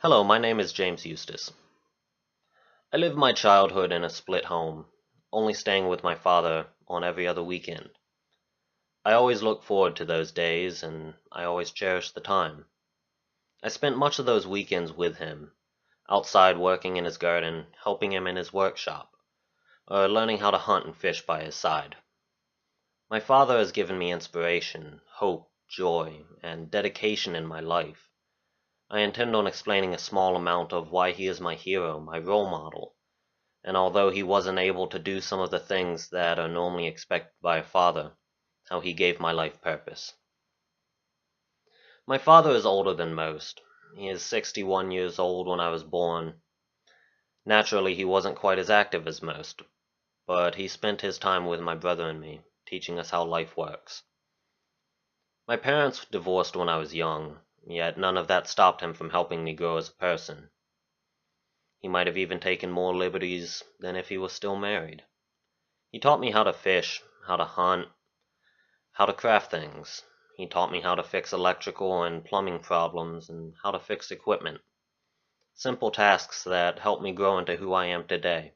Hello, my name is James Eustace. I lived my childhood in a split home, only staying with my father on every other weekend. I always looked forward to those days, and I always cherished the time. I spent much of those weekends with him, outside working in his garden, helping him in his workshop, or learning how to hunt and fish by his side. My father has given me inspiration, hope, joy, and dedication in my life. I intend on explaining a small amount of why he is my hero, my role model, and although he wasn't able to do some of the things that are normally expected by a father, how he gave my life purpose. My father is older than most. He is 61 years old when I was born. Naturally, he wasn't quite as active as most, but he spent his time with my brother and me, teaching us how life works. My parents divorced when I was young, yet none of that stopped him from helping me grow as a person. He might have even taken more liberties than if he was still married. He taught me how to fish, how to hunt, how to craft things. He taught me how to fix electrical and plumbing problems and how to fix equipment. Simple tasks that helped me grow into who I am today,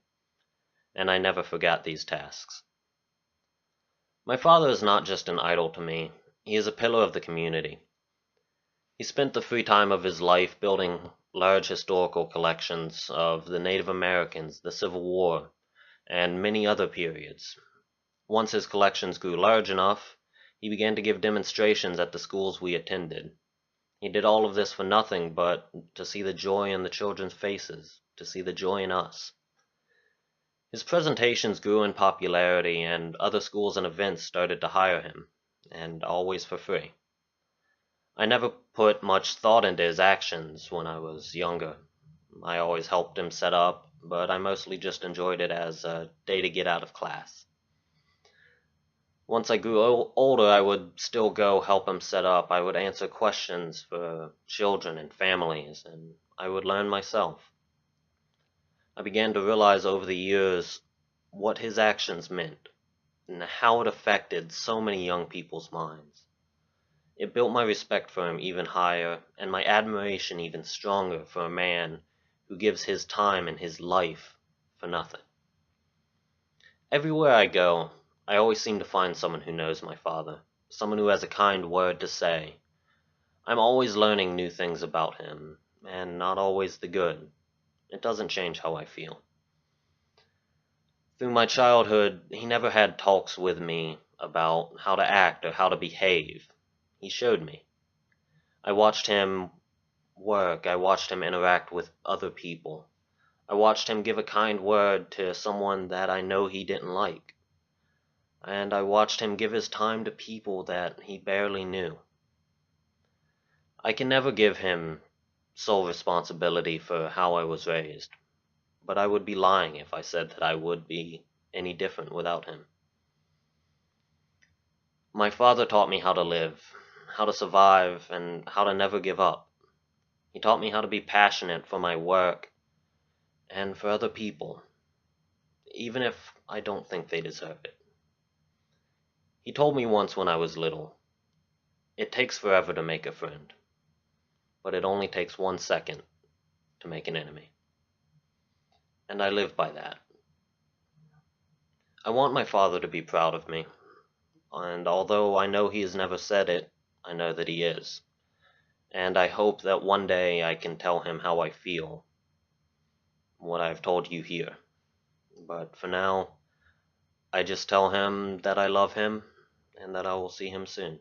and I never forgot these tasks. My father is not just an idol to me, he is a pillar of the community. He spent the free time of his life building large historical collections of the Native Americans, the Civil War, and many other periods. Once his collections grew large enough, he began to give demonstrations at the schools we attended. He did all of this for nothing but to see the joy in the children's faces, to see the joy in us. His presentations grew in popularity, and other schools and events started to hire him, and always for free. I never put much thought into his actions when I was younger. I always helped him set up, but I mostly just enjoyed it as a day to get out of class. Once I grew older, I would still go help him set up. I would answer questions for children and families, and I would learn myself. I began to realize over the years what his actions meant and how it affected so many young people's minds. It built my respect for him even higher, and my admiration even stronger for a man who gives his time and his life for nothing. Everywhere I go, I always seem to find someone who knows my father, someone who has a kind word to say. I'm always learning new things about him, and not always the good. It doesn't change how I feel. Through my childhood, he never had talks with me about how to act or how to behave. He showed me. I watched him work, I watched him interact with other people. I watched him give a kind word to someone that I know he didn't like. And I watched him give his time to people that he barely knew. I can never give him sole responsibility for how I was raised, but I would be lying if I said that I would be any different without him. My father taught me how to live, how to survive, and how to never give up. He taught me how to be passionate for my work and for other people, even if I don't think they deserve it. He told me once when I was little, it takes forever to make a friend, but it only takes 1 second to make an enemy. And I live by that. I want my father to be proud of me, and although I know he has never said it, I know that he is. And I hope that one day I can tell him how I feel, what I've told you here. But for now, I just tell him that I love him and that I will see him soon.